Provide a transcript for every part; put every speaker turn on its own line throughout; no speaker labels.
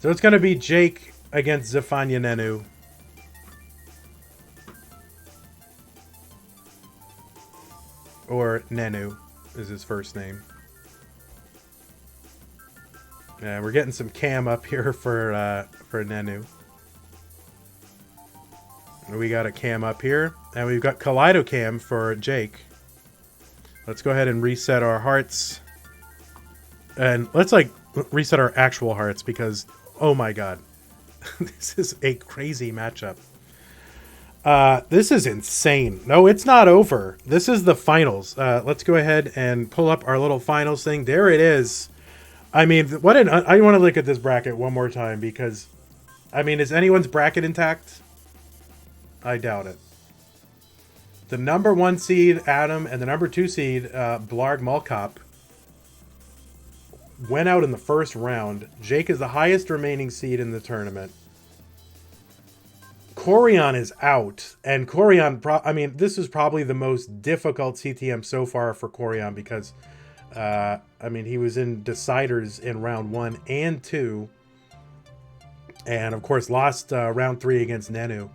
So it's going to be Jake against Zafanya Nenu. Or Nenu is his first name. Yeah, we're getting some cam up here for Nenu. We got a cam up here, and we've got Kaleido cam for Jake. Let's go ahead and reset our hearts. And let's like reset our actual hearts because, oh my god, this is a crazy matchup. This is insane. No, it's not over. This is the finals. Let's go ahead and pull up our little finals thing. There it is. I mean, I want to look at this bracket one more time because, I mean, is anyone's bracket intact? I doubt it. The number 1 seed, Adam, and the number 2 seed, Blarg Malkop, went out in the first round. Jake is the highest remaining seed in the tournament. Corian is out, and Corian, I mean, this is probably the most difficult CTM so far for Corian because, I mean, he was in deciders in round 1 and 2, and of course lost round 3 against Nenu,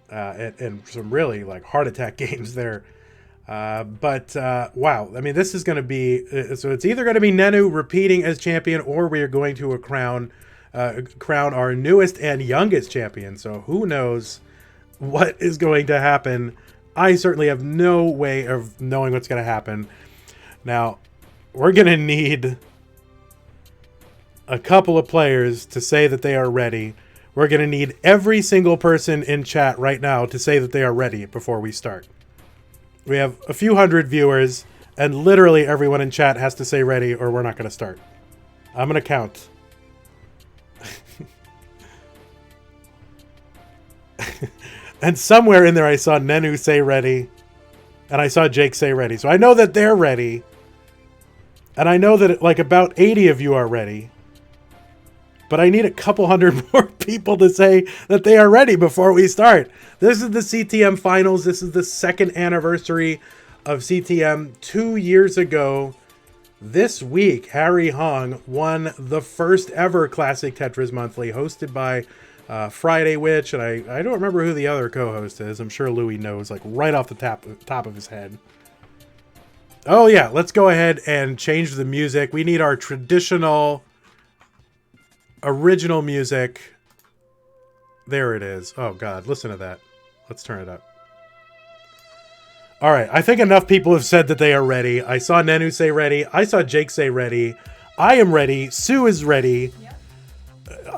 and some really like heart attack games there. But wow, I mean, this is going to be so it's either going to be Nenu repeating as champion, or we are going to crown our newest and youngest champion. So who knows what is going to happen? I certainly have no way of knowing what's going to happen. Now, we're going to need a couple of players to say that they are ready. We're going to need every single person in chat right now to say that they are ready before we start. We have a few hundred viewers, and literally everyone in chat has to say ready or we're not going to start. I'm going to count. And somewhere in there I saw Nenu say ready, and I saw Jake say ready. So I know that they're ready. And I know that like about 80 of you are ready. But I need a couple hundred more people to say that they are ready before we start. This is the CTM finals. This is the 2nd anniversary of CTM. 2 years ago this week, Harry Hong won the first ever Classic Tetris Monthly, hosted by Friday Witch, and I don't remember who the other co-host is. I'm sure Louis knows, like right off the top of his head. Oh yeah, let's go ahead and change the music. We need our traditional original music. There it is. Oh god, listen to that. Let's turn it up. All right, I think enough people have said that they are ready. I saw Nenu say ready. I saw Jake say ready. I am ready. Sue is ready. Yep.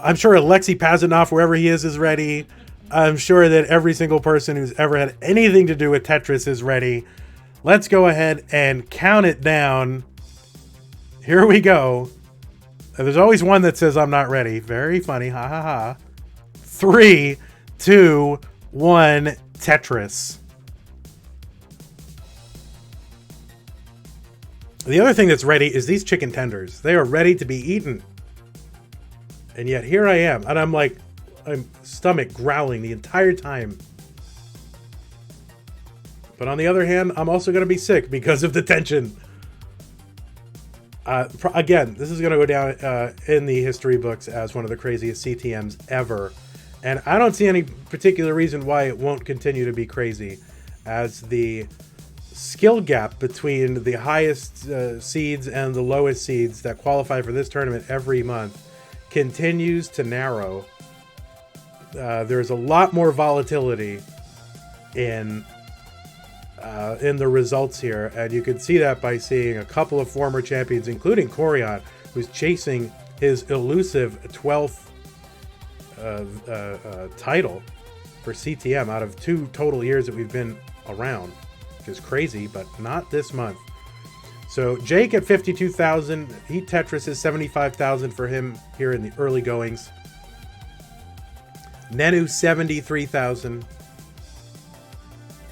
I'm sure Alexei Pazanov, wherever he is ready. I'm sure that every single person who's ever had anything to do with Tetris is ready. Let's go ahead and count it down. Here we go. There's always one that says I'm not ready. Very funny. Ha ha ha. 3, 2, 1, Tetris. The other thing that's ready is these chicken tenders. They are ready to be eaten. And yet here I am. And I'm like, I'm stomach growling the entire time. But on the other hand, I'm also going to be sick because of the tension. Again, this is going to go down in the history books as one of the craziest CTMs ever. And I don't see any particular reason why it won't continue to be crazy, as the skill gap between the highest seeds and the lowest seeds that qualify for this tournament every month continues to narrow. There's a lot more volatility in the results here, and you can see that by seeing a couple of former champions, including Corian, who's chasing his elusive 12th title for CTM out of 2 total years that we've been around, which is crazy, but not this month. So Jake at 52,000, Heat Tetris is 75,000 for him here in the early goings. Nenu 73,000.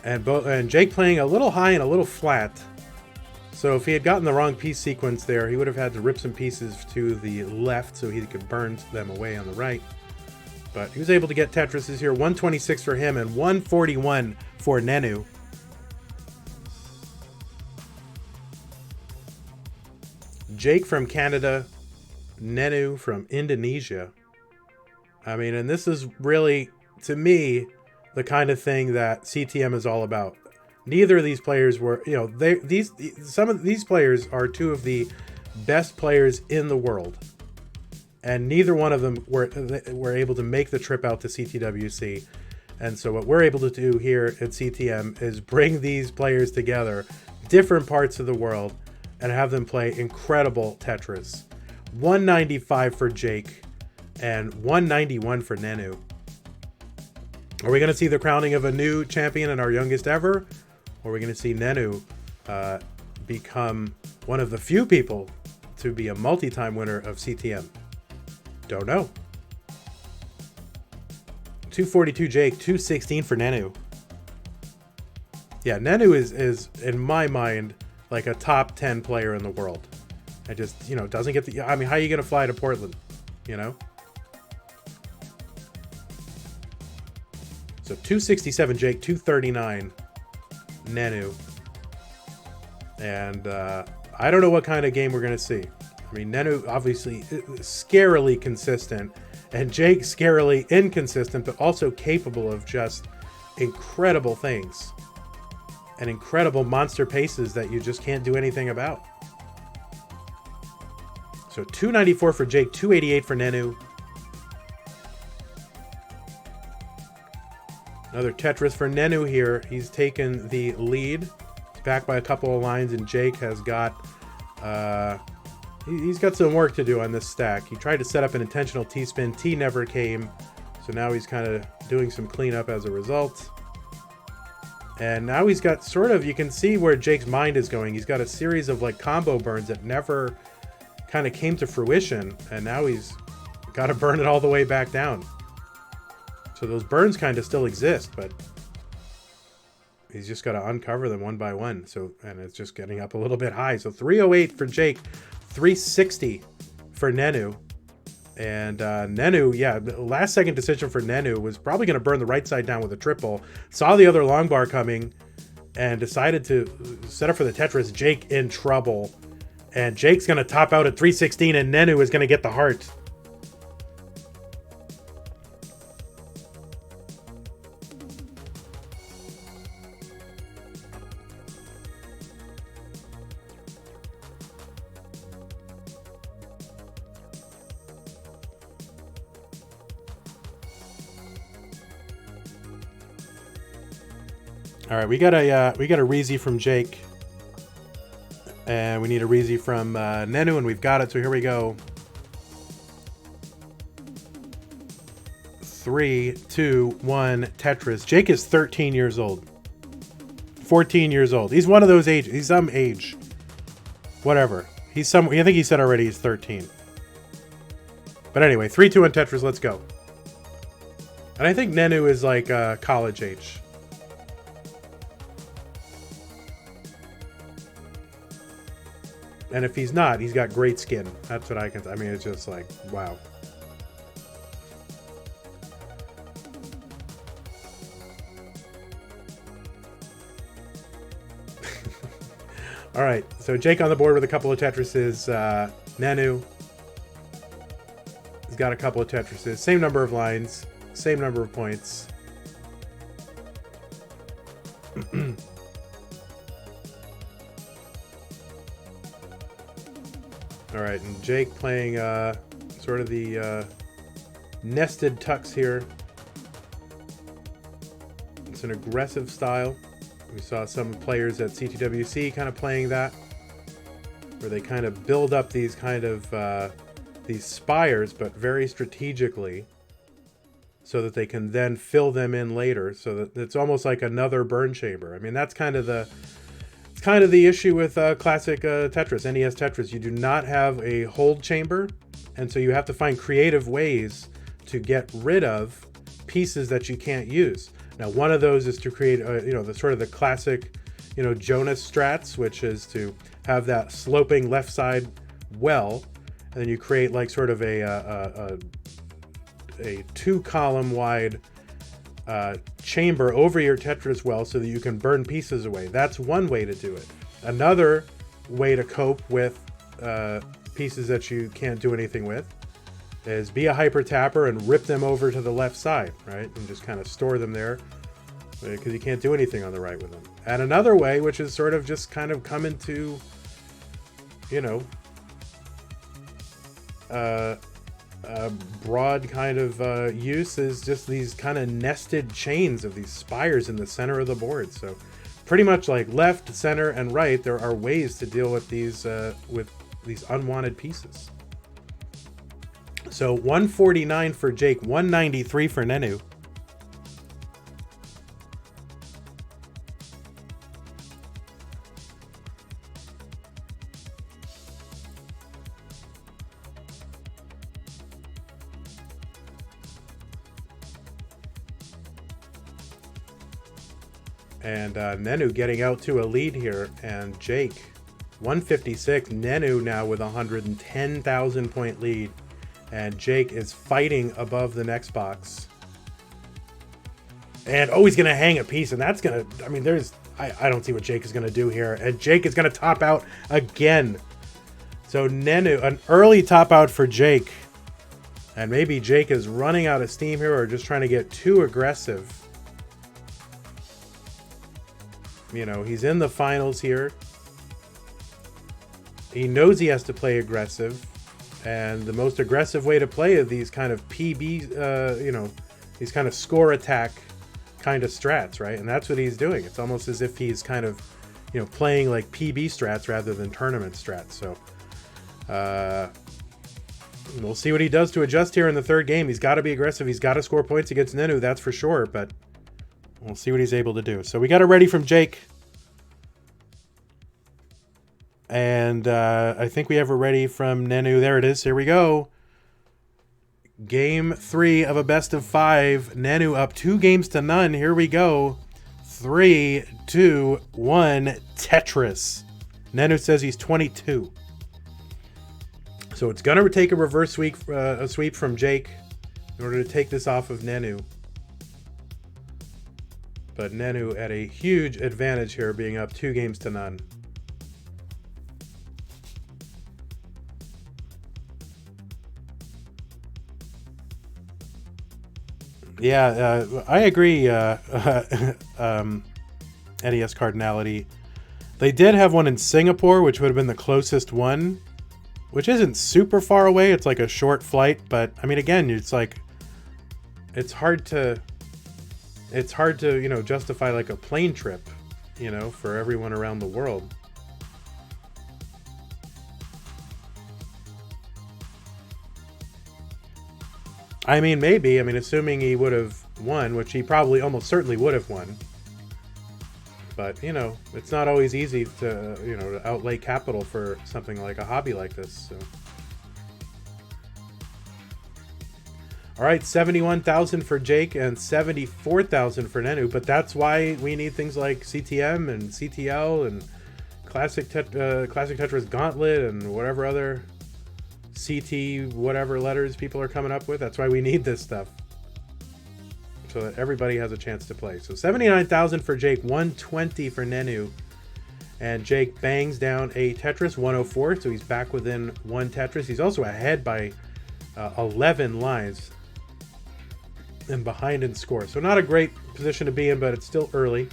And Jake playing a little high and a little flat. So if he had gotten the wrong piece sequence there, he would have had to rip some pieces to the left so he could burn them away on the right. But he was able to get Tetrises here. 126 for him and 141 for Nenu. Jake from Canada Nenu from Indonesia. I mean, and this is really, to me, the kind of thing that CTM is all about. Neither of these players were, you know, some of these players are two of the best players in the world, and neither one of them were able to make the trip out to CTWC. And so what we're able to do here at CTM is bring these players together, different parts of the world, and have them play incredible Tetris. 195 for Jake and 191 for Nenu. Are we going to see the crowning of a new champion and our youngest ever? Or are we going to see Nenu become one of the few people to be a multi-time winner of CTM? Don't know. 242 Jake, 216 for Nenu. Yeah, Nenu is in my mind like a top 10 player in the world. I just, you know, doesn't get the, I mean, how are you going to fly to Portland, you know? So 267 Jake, 239 Nenu. And I don't know what kind of game we're going to see. I mean, Nenu obviously scarily consistent, and Jake scarily inconsistent, but also capable of just incredible things and incredible monster paces that you just can't do anything about. So 294 for Jake, 288 for Nenu. Another Tetris for Nenu here. He's taken the lead. He's back by a couple of lines, and Jake has got he's got some work to do on this stack. He tried to set up an intentional T-spin. T never came, so now he's kind of doing some cleanup as a result. And now he's got sort of, you can see where Jake's mind is going. He's got a series of like combo burns that never kind of came to fruition, and now he's got to burn it all the way back down. So those burns kind of still exist, but he's just got to uncover them one by one. So, and it's just getting up a little bit high. So 308 for Jake, 360 for Nenu. And Nenu, yeah, last second decision for Nenu was probably going to burn the right side down with a triple. Saw the other long bar coming and decided to set up for the Tetris. Jake in trouble. And Jake's going to top out at 316, and Nenu is going to get the heart. All right, we got a Reezy from Jake, and we need a Reezy from Nenu, and we've got it. So here we go. 3, 2, 1, Tetris. Jake is 13 years old. 14 years old. He's one of those ages. He's some age. Whatever. He's some. I think he said already he's 13. But anyway, 3, 2, 1, Tetris. Let's go. And I think Nenu is like college age. And if he's not, he's got great skin. That's what I can... I mean, it's just like, wow. All right, so Jake on the board with a couple of Tetrises. Nenu. He's got a couple of Tetrises. Same number of lines. Same number of points. All right, and Jake playing sort of the nested tucks here. It's an aggressive style. We saw some players at CTWC kind of playing that, where they kind of build up these kind of these spires, but very strategically, so that they can then fill them in later. So that it's almost like another burn chamber. I mean, that's kind of the... It's kind of the issue with classic Tetris, NES Tetris. You do not have a hold chamber, and so you have to find creative ways to get rid of pieces that you can't use. Now, one of those is to create, the sort of the classic, Jonas strats, which is to have that sloping left side well, and then you create like sort of a 2-column wide chamber over your Tetris well so that you can burn pieces away. That's one way to do it. Another way to cope with pieces that you can't do anything with is be a hyper tapper and rip them over to the left side, right? And just kind of store them there because you can't do anything on the right with them. And another way, which is sort of just kind of come into, you know, broad kind of use is just these kind of nested chains of these spires in the center of the board. So pretty much like left, center, and right, there are ways to deal with these unwanted pieces. So 149 for Jake, 193 for Nenu. And Nenu getting out to a lead here, and Jake 156. Nenu now with 110,000 point lead, and Jake is fighting above the next box. And oh, he's gonna hang a piece, and that's gonna, I mean, I don't see what Jake is gonna do here, and Jake is gonna top out again. So Nenu, an early top out for Jake, and maybe Jake is running out of steam here or just trying to get too aggressive. You know, he's in the finals here. He knows he has to play aggressive. And the most aggressive way to play are these kind of PB, you know, these kind of score attack kind of strats, right? And that's what he's doing. It's almost as if he's kind of, you know, playing like PB strats rather than tournament strats. So we'll see what he does to adjust here in the third game. He's got to be aggressive. He's got to score points against Nenu, that's for sure. But we'll see what he's able to do. So we got it ready from Jake. And I think we have it ready from Nenu. There it is. Here we go. Game 3 of a best of 5. Nenu up 2-0. Here we go. 3, 2, 1. Tetris. Nenu says he's 22. So it's going to take a reverse sweep from Jake in order to take this off of Nenu. But Nenu at a huge advantage here, being up 2-0. Yeah, I agree, NES Cardinality. They did have one in Singapore, which would have been the closest one, which isn't super far away. It's like a short flight, but I mean, again, it's like, it's hard to, you know, justify like a plane trip, you know, for everyone around the world. I mean, maybe. I mean, assuming he would have won, which he probably almost certainly would have won. But, you know, it's not always easy to, you know, to outlay capital for something like a hobby like this. So. All right, 71,000 for Jake and 74,000 for Nenu. But that's why we need things like CTM and CTL and Classic Tetris Gauntlet and whatever other CT whatever letters people are coming up with. That's why we need this stuff, so that everybody has a chance to play. So 79,000 for Jake, 120 for Nenu, and Jake bangs down a Tetris, 104, so he's back within one Tetris. He's also ahead by 11 lines and behind in score, so not a great position to be in, but it's still early.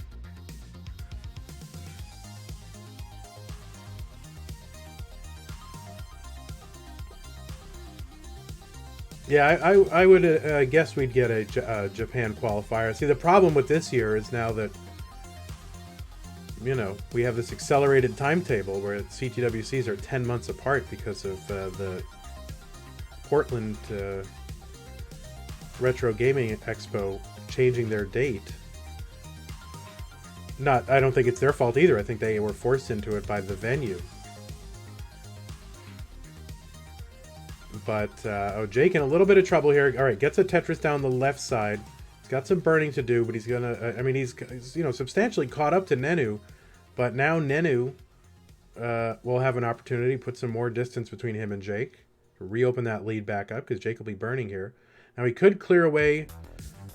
Yeah, I would guess we'd get a Japan qualifier. See, the problem with this year is now that, you know, we have this accelerated timetable where CTWCs are 10 months apart because of the Portland Retro Gaming Expo changing their date. I don't think it's their fault either. I think they were forced into it by the venue. But, Jake in a little bit of trouble here. All right, gets a Tetris down the left side. He's got some burning to do, but he's gonna, I mean, he's, you know, substantially caught up to Nenu. But now Nenu will have an opportunity to put some more distance between him and Jake, to reopen that lead back up, because Jake will be burning here. Now he could clear away.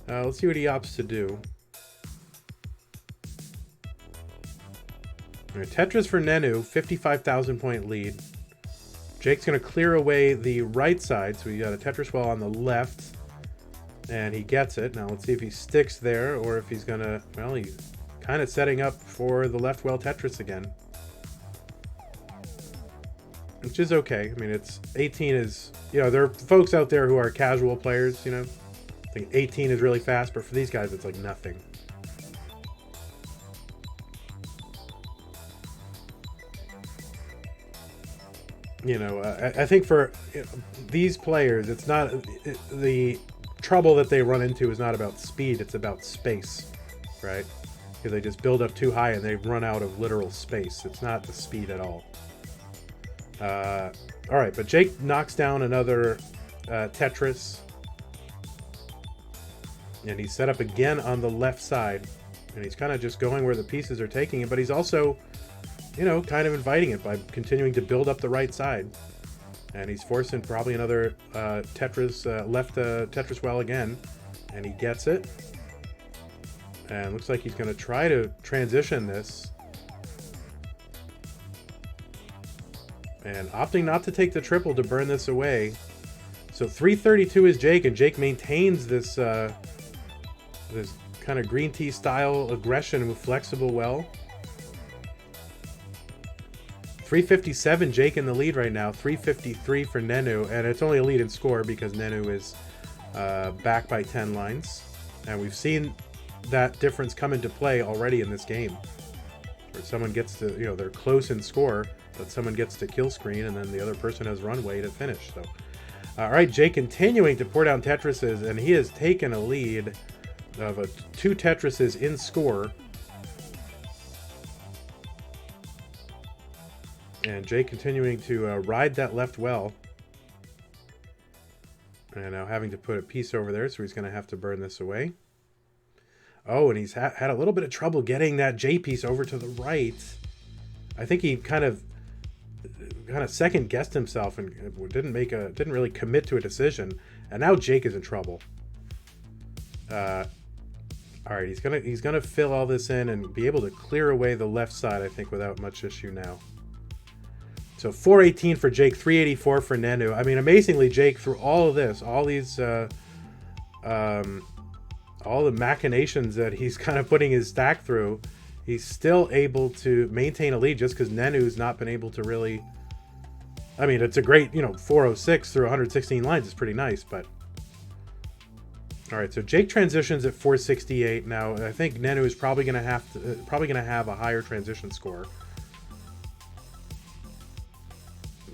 Let's see what he opts to do. All right, Tetris for Nenu, 55,000 point lead. Jake's going to clear away the right side. So we got a Tetris well on the left. And he gets it. Now let's see if he sticks there or if he's going to... Well, he's kind of setting up for the left well Tetris again. Which is okay. I mean, it's 18 is... You know, there are folks out there who are casual players, you know. I think 18 is really fast, but for these guys, it's like nothing. You know, I think for these players, it's not... the trouble that they run into is not about speed, it's about space, right? Because they just build up too high and they run out of literal space. It's not the speed at all. All right, but Jake knocks down another Tetris. And he's set up again on the left side. And he's kind of just going where the pieces are taking it, but he's also, you know, kind of inviting it by continuing to build up the right side. And he's forcing probably another Tetris, left Tetris well again. And he gets it. And looks like he's going to try to transition this. And opting not to take the triple to burn this away. So 332 is Jake, and Jake maintains this this kind of green tea style aggression with flexible well. 357 Jake in the lead right now. 353 for Nenu, and it's only a lead in score because Nenu is back by 10 lines. And we've seen that difference come into play already in this game. Where someone gets to, you know, they're close in score, but someone gets to kill screen, and then the other person has runway to finish. So, all right, Jake continuing to pour down Tetrises, and he has taken a lead of 2 Tetrises in score. And Jake continuing to ride that left well. And now having to put a piece over there, so he's going to have to burn this away. Oh, and he's had a little bit of trouble getting that J piece over to the right. I think he kind of second guessed himself and didn't really commit to a decision. And now Jake is in trouble. All right, he's gonna fill all this in and be able to clear away the left side, I think, without much issue now. So 418 for Jake, 384 for Nenu. I mean, amazingly, Jake, through all of this, all these all the machinations that he's kind of putting his stack through, he's still able to maintain a lead just because Nenu's not been able to really... I mean, it's a great, you know, 406 through 116 lines is pretty nice, but... All right, so Jake transitions at 468. Now, I think Nenu is probably going to have a higher transition score.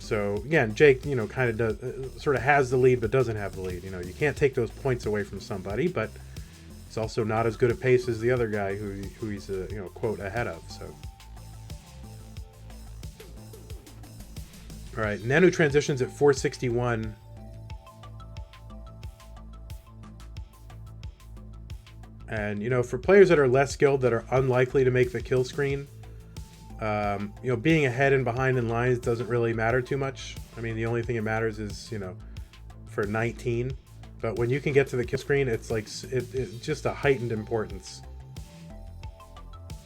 So, again, Jake, you know, kind of does, sort of has the lead, but doesn't have the lead. You know, you can't take those points away from somebody, but it's also not as good a pace as the other guy who he's, you know, quote, ahead of. So, all right, Nenu transitions at 461. And, you know, for players that are less skilled, that are unlikely to make the kill screen, you know, being ahead and behind in lines doesn't really matter too much. I mean, the only thing that matters is, you know, for 19. But when you can get to the kill screen, it's like it's just a heightened importance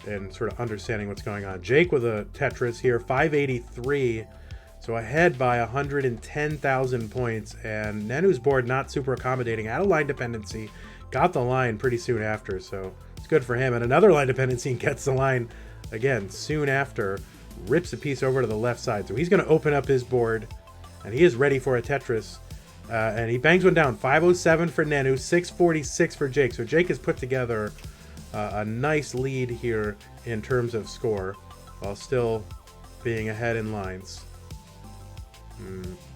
and sort of understanding what's going on. Jake with a Tetris here, 583, so ahead by 110,000 points. And Nenu's board not super accommodating, had a line dependency, got the line pretty soon after, so it's good for him. And another line dependency, gets the line again soon after, rips a piece over to the left side. So he's going to open up his board, and he is ready for a Tetris. And he bangs one down. 507 for Nenu, 646 for Jake. So Jake has put together a nice lead here in terms of score, while still being ahead in lines.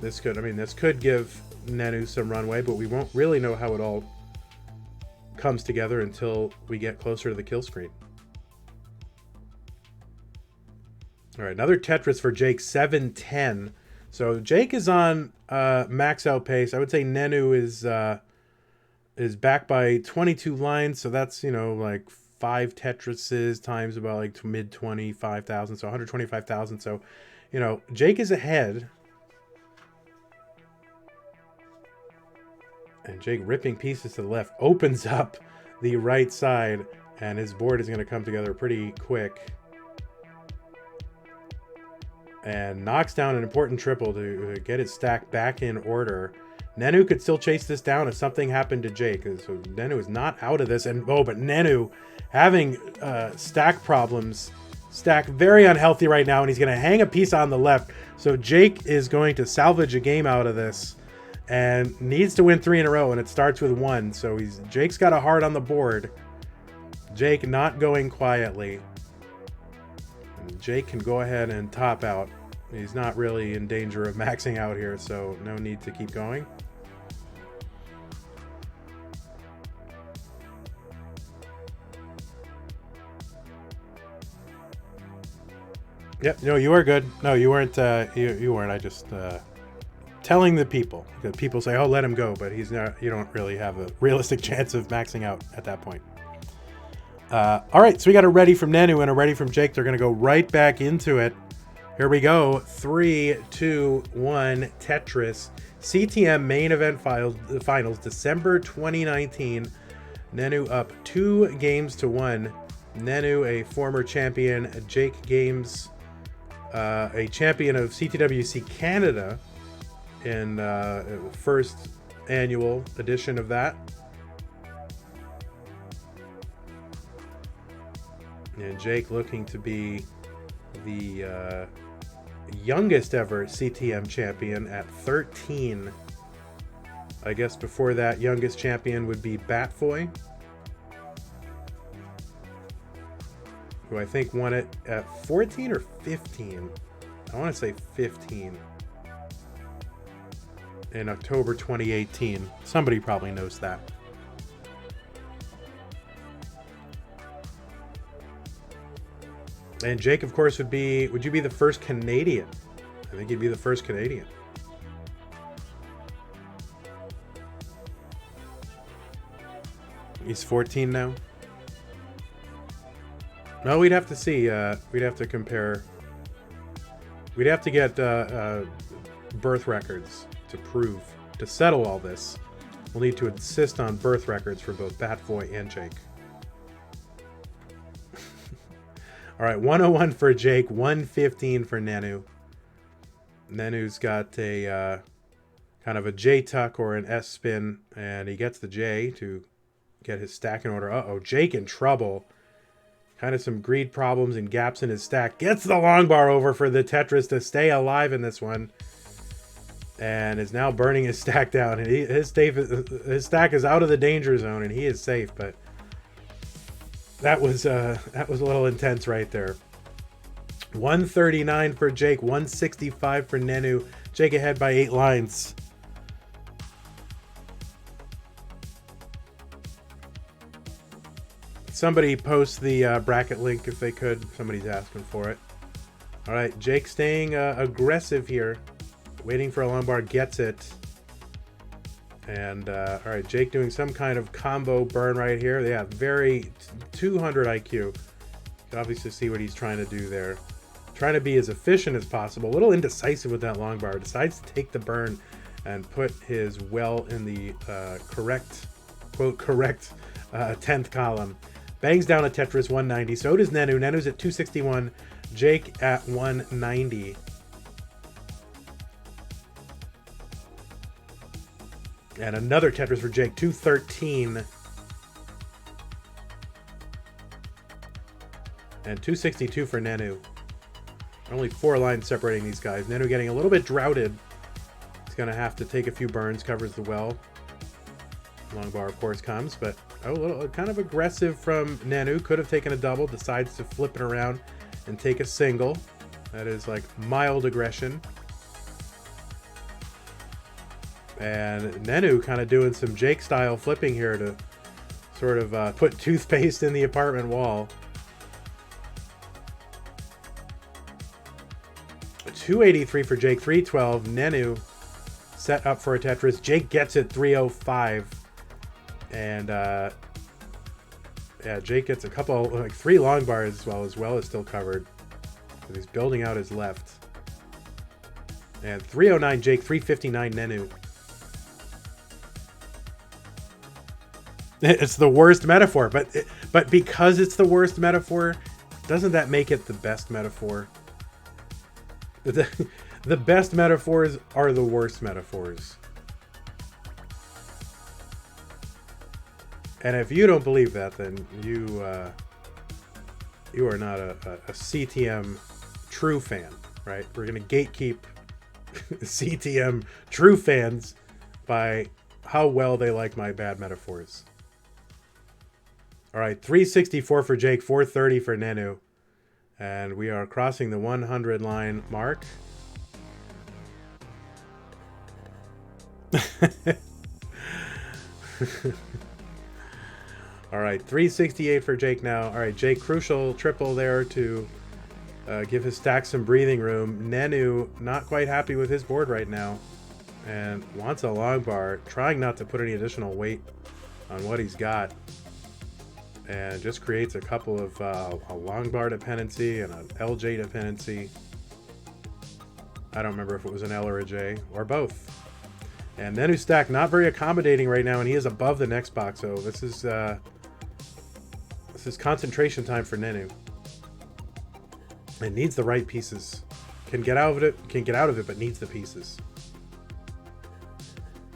This could give Nenu some runway, but we won't really know how it all comes together until we get closer to the kill screen. All right, another Tetris for Jake, 710. So Jake is on max out pace. I would say Nenu is back by 22 lines, so that's, you know, like 5 Tetrises times about like mid 25,000, so 125,000. So, you know, Jake is ahead. And Jake ripping pieces to the left opens up the right side, and his board is going to come together pretty quick. and knocks down an important triple to get his stack back in order. Nenu could still chase this down if something happened to Jake. So Nenu is not out of this. And but Nenu having stack problems. Stack very unhealthy right now, and he's going to hang a piece on the left. So Jake is going to salvage a game out of this and needs to win 3 in a row, and it starts with 1. So Jake's got a heart on the board. Jake not going quietly. And Jake can go ahead and top out. He's not really in danger of maxing out here, so no need to keep going. Yep. No, you are good. No, you weren't. You weren't. I just telling the people. The people say, "Oh, let him go," but he's not. You don't really have a realistic chance of maxing out at that point. All right. So we got a ready from Nenu and a ready from Jake. They're going to go right back into it. Here we go. 3, 2, 1. Tetris CTM main event finals, December 2019. Nenu up 2 games to 1. Nenu, a former champion. Jake Games, a champion of CTWC Canada in first annual edition of that. And Jake looking to be the youngest ever CTM champion at 13. I guess before that, youngest champion would be Batfoy, who I think won it at 14 or 15. I want to say 15. In October 2018. Somebody probably knows that. And Jake, of course, would you be the first Canadian? I think he'd be the first Canadian. He's 14 now. No, we'd have to see. We'd have to compare. We'd have to get birth records to settle all this. We'll need to insist on birth records for both Batfoy and Jake. All right, 101 for Jake, 115 for Nenu. Nenu's got a kind of a J tuck or an S spin, and he gets the J to get his stack in order. Uh-oh, Jake in trouble. Kind of some greed problems and gaps in his stack. Gets the long bar over for the Tetris to stay alive in this one. And is now burning his stack down. And his stack is out of the danger zone, and he is safe, but that was a little intense right there. 139 for Jake, 165 for Nenu. Jake ahead by 8 lines. Somebody post the bracket link if they could. Somebody's asking for it. All right, Jake staying aggressive here. Waiting for a long bar, gets it. And, all right, Jake doing some kind of combo burn right here. Yeah, very 200 IQ. You can obviously see what he's trying to do there. Trying to be as efficient as possible. A little indecisive with that long bar. Decides to take the burn and put his well in the correct 10th column. Bangs down a Tetris 190. So does Nenu. Nenu's at 261. Jake at 190. And another Tetris for Jake, 213. And 262 for Nenu. Only 4 lines separating these guys. Nenu getting a little bit droughted. He's going to have to take a few burns, covers the well. Long bar, of course, comes, but a little kind of aggressive from Nenu. Could have taken a double, decides to flip it around and take a single. That is like mild aggression. And Nenu kind of doing some Jake style flipping here to sort of put toothpaste in the apartment wall. 283 for Jake, 312. Nenu set up for a Tetris. Jake gets it, 305. And yeah, Jake gets a couple, like 3 long bars as well as still covered. So he's building out his left. And 309 Jake, 359 Nenu. It's the worst metaphor, but because it's the worst metaphor, doesn't that make it the best metaphor? The best metaphors are the worst metaphors. And if you don't believe that, then you are not a CTM true fan, right? We're going to gatekeep CTM true fans by how well they like my bad metaphors. All right, 364 for Jake, 430 for Nenu. And we are crossing the 100 line mark. All right, 368 for Jake now. All right, Jake, crucial triple there to give his stack some breathing room. Nenu not quite happy with his board right now and wants a long bar, trying not to put any additional weight on what he's got. And just creates a couple of a long bar dependency and an LJ dependency. I don't remember if it was an L or a J or both. And Nenu's stack not very accommodating right now, and he is above the next box. So this is concentration time for Nenu. It needs the right pieces. Can get out of it, but needs the pieces.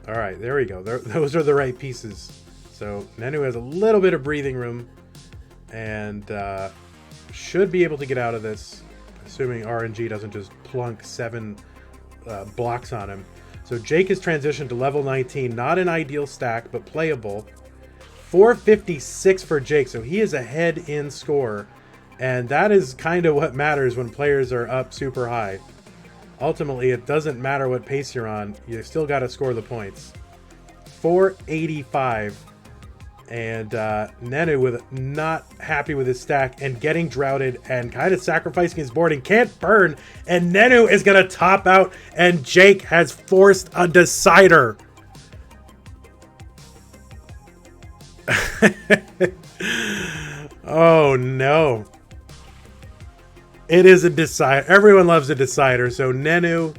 All right, there we go. Those are the right pieces. So Nenu has a little bit of breathing room and should be able to get out of this, assuming RNG doesn't just plunk 7 blocks on him. So Jake has transitioned to level 19. Not an ideal stack, but playable. 456 for Jake, so he is ahead in score. And that is kind of what matters when players are up super high. Ultimately, it doesn't matter what pace you're on. You still got to score the points. 485. And Nenu with not happy with his stack and getting droughted and kind of sacrificing his board and can't burn. And Nenu is going to top out and Jake has forced a decider. Oh no. It is a decider. Everyone loves a decider. So Nenu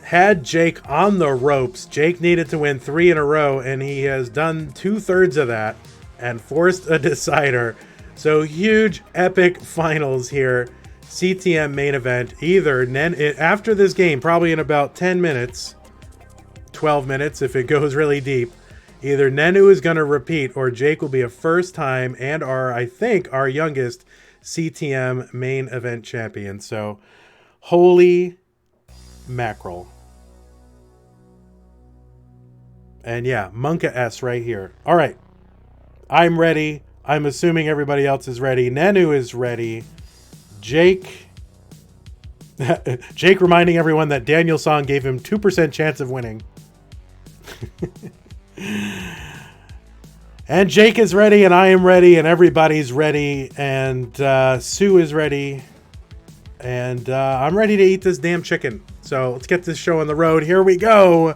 had Jake on the ropes. Jake needed to win 3 in a row, and he has done 2/3 of that and forced a decider. So huge, epic finals here. CTM main event. Either after this game, probably in about 10 minutes, 12 minutes if it goes really deep, either Nenu is going to repeat or Jake will be a first time and I think our youngest CTM main event champion. So holy mackerel. And yeah, Monka S right here. All right. I'm ready. I'm assuming everybody else is ready. Nenu is ready. Jake. Jake reminding everyone that Daniel Song gave him 2% chance of winning. And Jake is ready, and I am ready, and everybody's ready, and Sue is ready. And I'm ready to eat this damn chicken. So let's get this show on the road. Here we go.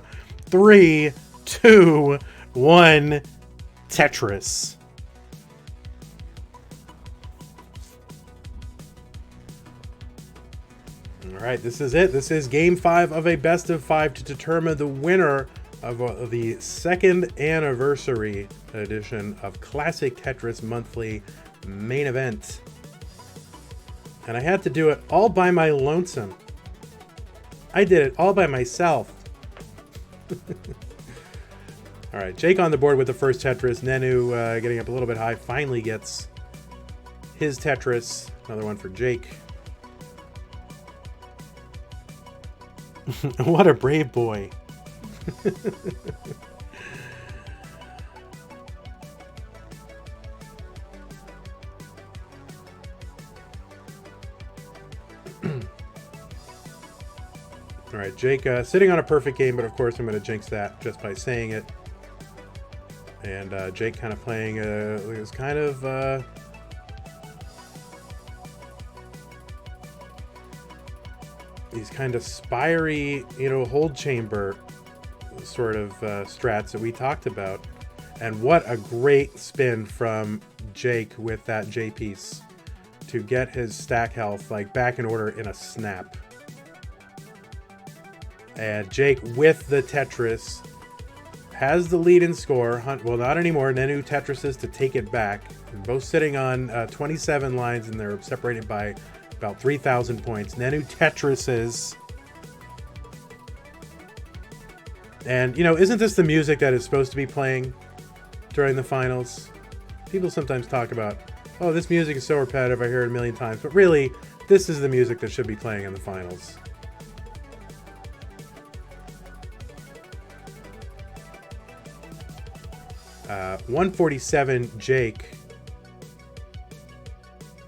3, 2, 1. Tetris. All right, this is it. This is game 5 of a best of 5 to determine the winner of the 2nd anniversary edition of Classic Tetris Monthly main event. And I had to do it all by my lonesome. I did it all by myself. All right, Jake on the board with the first Tetris. Nenu getting up a little bit high. Finally gets his Tetris. Another one for Jake. What a brave boy. All right, Jake sitting on a perfect game, but of course I'm going to jinx that just by saying it. And Jake kind of playing it was kind of these kind of spiry, hold chamber sort of strats that we talked about. And what a great spin from Jake with that J piece to get his stack health like back in order in a snap. And Jake with the Tetris has the lead in score. Well, not anymore. Nenu Tetrises to take it back. Both sitting on 27 lines, and they're separated by about 3,000 points. Nenu Tetrises. And, you know, isn't this the music that is supposed to be playing during the finals? People sometimes talk about, oh, this music is so repetitive, I hear it a million times. But really, this is the music that should be playing in the finals. Uh, 147 Jake.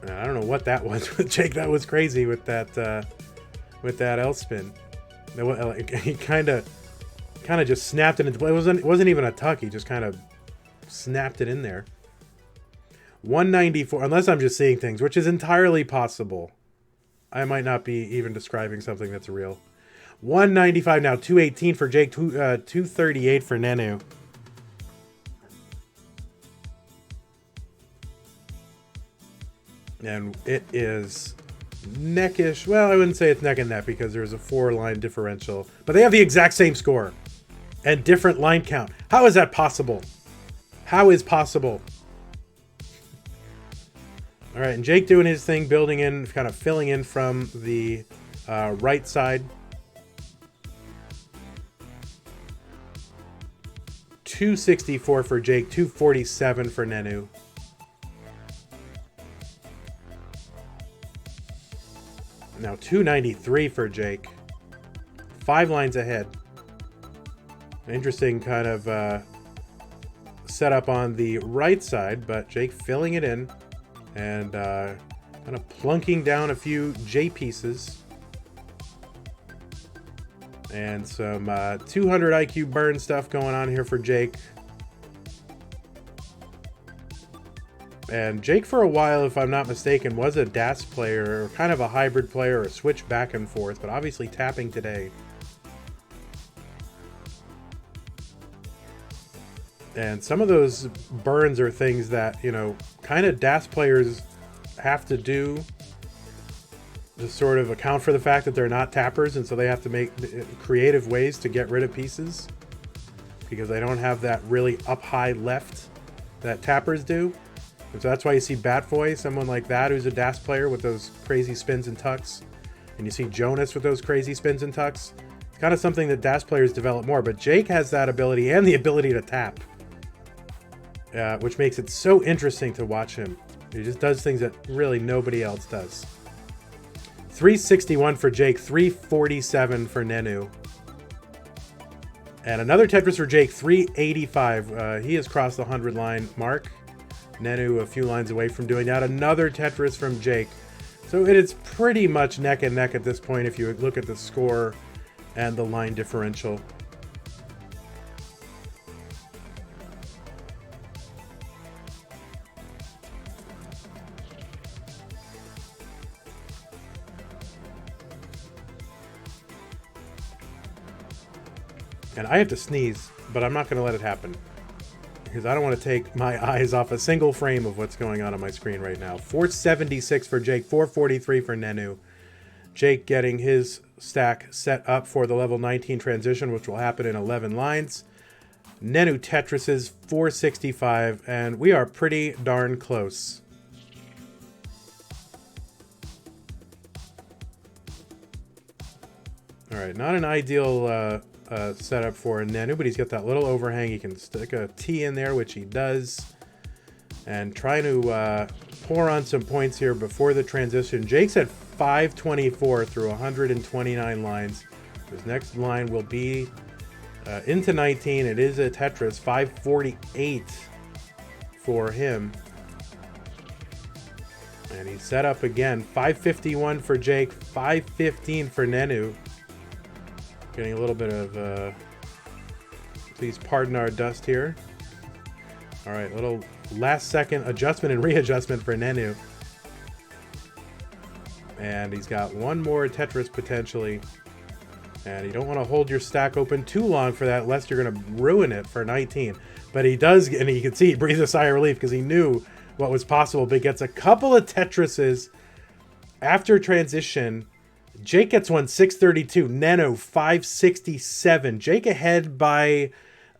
I don't know what that was with Jake. That was crazy with that L spin. He kind of just snapped it into play. It wasn't even a tuck. He just kind of snapped it in there. 194, unless I'm just seeing things, which is entirely possible. I might not be even describing something that's real. 195 now, 218 for Jake, 238 for Nenu. And it is neckish. Well, I wouldn't say it's neck and neck because there's a 4-line differential. But they have the exact same score and different line count. How is that possible? How is possible? All right, and Jake doing his thing, building in, kind of filling in from the right side. 264 for Jake, 247 for Nenu. Now 293 for Jake. 5 lines ahead. Interesting kind of setup on the right side, but Jake filling it in and kind of plunking down a few J pieces. And some 200 IQ burn stuff going on here for Jake. And Jake, for a while, if I'm not mistaken, was a DAS player, or kind of a hybrid player, a switch back and forth, but obviously tapping today. And some of those burns are things that, you know, kind of DAS players have to do to sort of account for the fact that they're not tappers, and so they have to make creative ways to get rid of pieces because they don't have that really up high left that tappers do. And so that's why you see Batboy, someone like that who's a DAS player with those crazy spins and tucks. And you see Jonas with those crazy spins and tucks. It's kind of something that DAS players develop more. But Jake has that ability and the ability to tap. Which makes it so interesting to watch him. He just does things that really nobody else does. 361 for Jake, 347 for Nenu. And another Tetris for Jake, 385. He has crossed the 100 line mark. Nenu a few lines away from doing that. Another Tetris from Jake. So it is pretty much neck and neck at this point if you look at the score and the line differential. And I have to sneeze, but I'm not going to let it happen, because I don't want to take my eyes off a single frame of what's going on my screen right now. 476 for Jake, 443 for Nenu. Jake getting his stack set up for the level 19 transition, which will happen in 11 lines. Nenu Tetris's 465, and we are pretty darn close. All right, not an ideal setup for Nenu, but he's got that little overhang. He can stick a T in there, which he does, and trying to pour on some points here before the transition. Jake's at 524 through 129 lines. His next line will be into 19. It is a Tetris. 548 for him. And he's set up again. 551 for Jake, 515 for Nenu. Getting a little bit of, please pardon our dust here. All right, little last second adjustment and readjustment for Nenu. And he's got one more Tetris potentially. And you don't want to hold your stack open too long for that, lest you're going to ruin it for 19. But he does, and you can see he breathes a sigh of relief because he knew what was possible. But he gets a couple of Tetrises after transition. Jake gets one 632. Nenu 567. Jake ahead by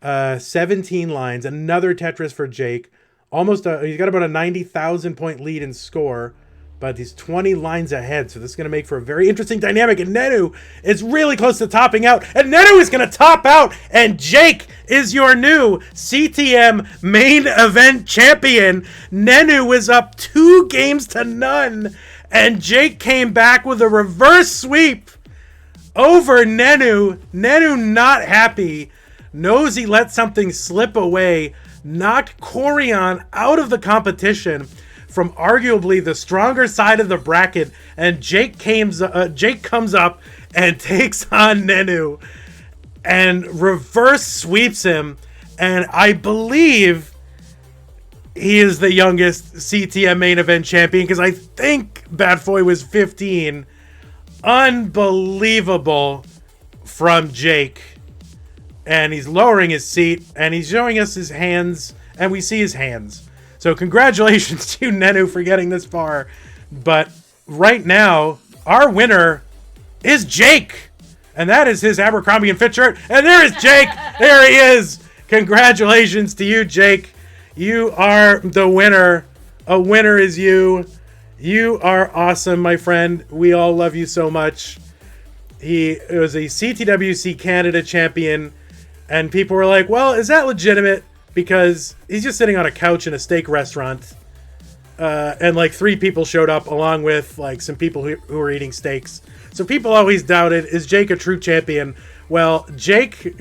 17 lines. Another Tetris for Jake. Almost he's got about a 90,000 point lead in score, but he's 20 lines ahead. So this is going to make for a very interesting dynamic. And Nenu is really close to topping out. And Nenu is going to top out. And Jake is your new CTM main event champion. Nenu was up 2 games to none. And Jake came back with a reverse sweep over Nenu. Nenu not happy. Knows he let something slip away. Knocked Corian out of the competition from arguably the stronger side of the bracket, and Jake comes up and takes on Nenu and reverse sweeps him, and I believe he is the youngest CTM main event champion, because I think Batfoy was 15. Unbelievable from Jake. And he's lowering his seat, and he's showing us his hands, and we see his hands. So congratulations to Nenu for getting this far. But right now, our winner is Jake. And that is his Abercrombie & Fitch shirt. And there is Jake. There he is. Congratulations to you, Jake. You are the winner. A winner is you. You are awesome, my friend. We all love you so much. He was a CTWC Canada champion. And people were like, well, is that legitimate? Because he's just sitting on a couch in a steak restaurant. And like 3 people showed up along with like some people who were eating steaks. So people always doubted, is Jake a true champion? Well, Jake,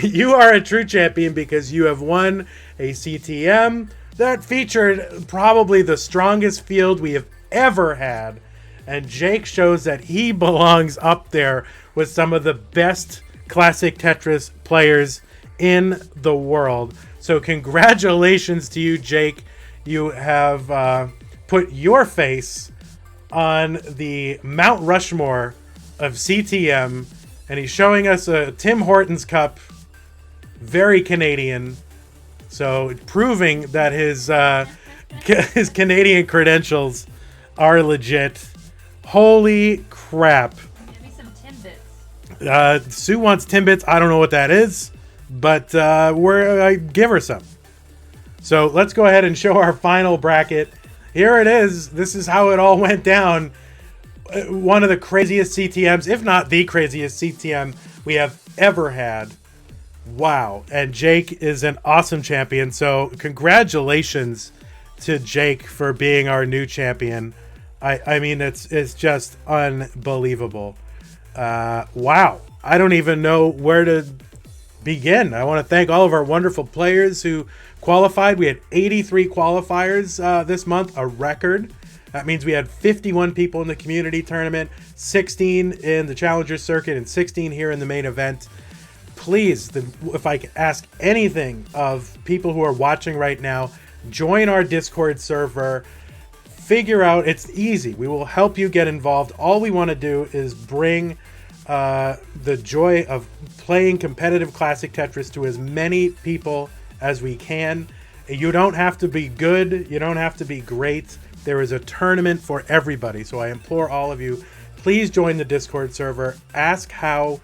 you are a true champion because you have won a CTM that featured probably the strongest field we have ever had. And Jake shows that he belongs up there with some of the best Classic Tetris players in the world. So congratulations to you, Jake. You have put your face on the Mount Rushmore of CTM, and he's showing us a Tim Hortons cup, very Canadian. So proving that his Canadian credentials are legit. Holy crap.
Give me some Timbits.
Sue wants Timbits. I don't know what that is, but I give her some. So let's go ahead and show our final bracket. Here it is. This is how it all went down. One of the craziest CTMs, if not the craziest CTM we have ever had. Wow. And Jake is an awesome champion. So congratulations to Jake for being our new champion. I mean, it's just unbelievable. Wow. I don't even know where to begin. I want to thank all of our wonderful players who qualified. We had 83 qualifiers this month, a record. That means we had 51 people in the community tournament, 16 in the Challenger Circuit, and 16 here in the main event. Please, if I could ask anything of people who are watching right now, join our Discord server. Figure out, it's easy. We will help you get involved. All we want to do is bring the joy of playing competitive Classic Tetris to as many people as we can. You don't have to be good. You don't have to be great. There is a tournament for everybody. So I implore all of you, please join the Discord server. Ask how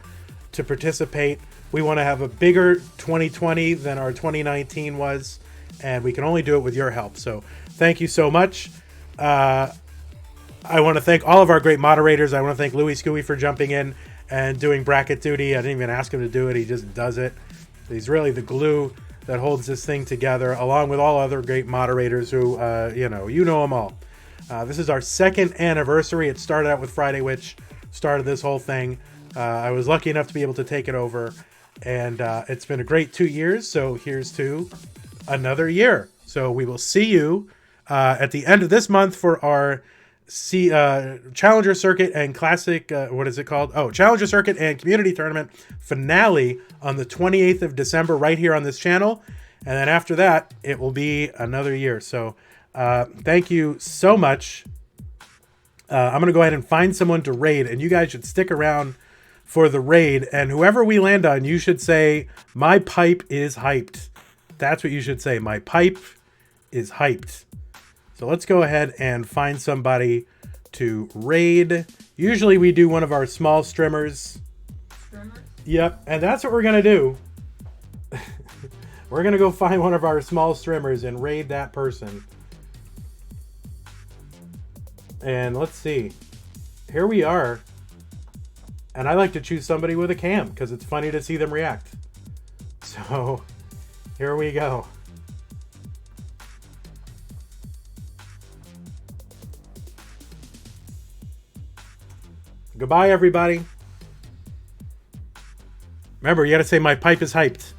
to participate. We want to have a bigger 2020 than our 2019 was, and we can only do it with your help. So thank you so much. I want to thank all of our great moderators. I want to thank Louis Scooey for jumping in and doing bracket duty. I didn't even ask him to do it. He just does it. He's really the glue that holds this thing together, along with all other great moderators who, you know them all. This is our 2nd anniversary. It started out with Friday Witch, started this whole thing. I was lucky enough to be able to take it over, and it's been a great 2 years. So here's to another year. So we will see you at the end of this month for our Challenger Circuit and Classic, what is it called? Oh, Challenger Circuit and Community Tournament finale on the 28th of December right here on this channel. And then after that, it will be another year. So thank you so much. I'm going to go ahead and find someone to raid, and you guys should stick around for the raid. And whoever we land on, you should say, my pipe is hyped. That's what you should say. My pipe is hyped. So let's go ahead and find somebody to raid. Usually we do one of our small streamers.
Streamers?
Yep, and that's what we're going to do. We're going to go find one of our small streamers and raid that person. And let's see. Here we are. And I like to choose somebody with a cam because it's funny to see them react. So here we go. Goodbye, everybody. Remember, you got to say my pipe is hyped.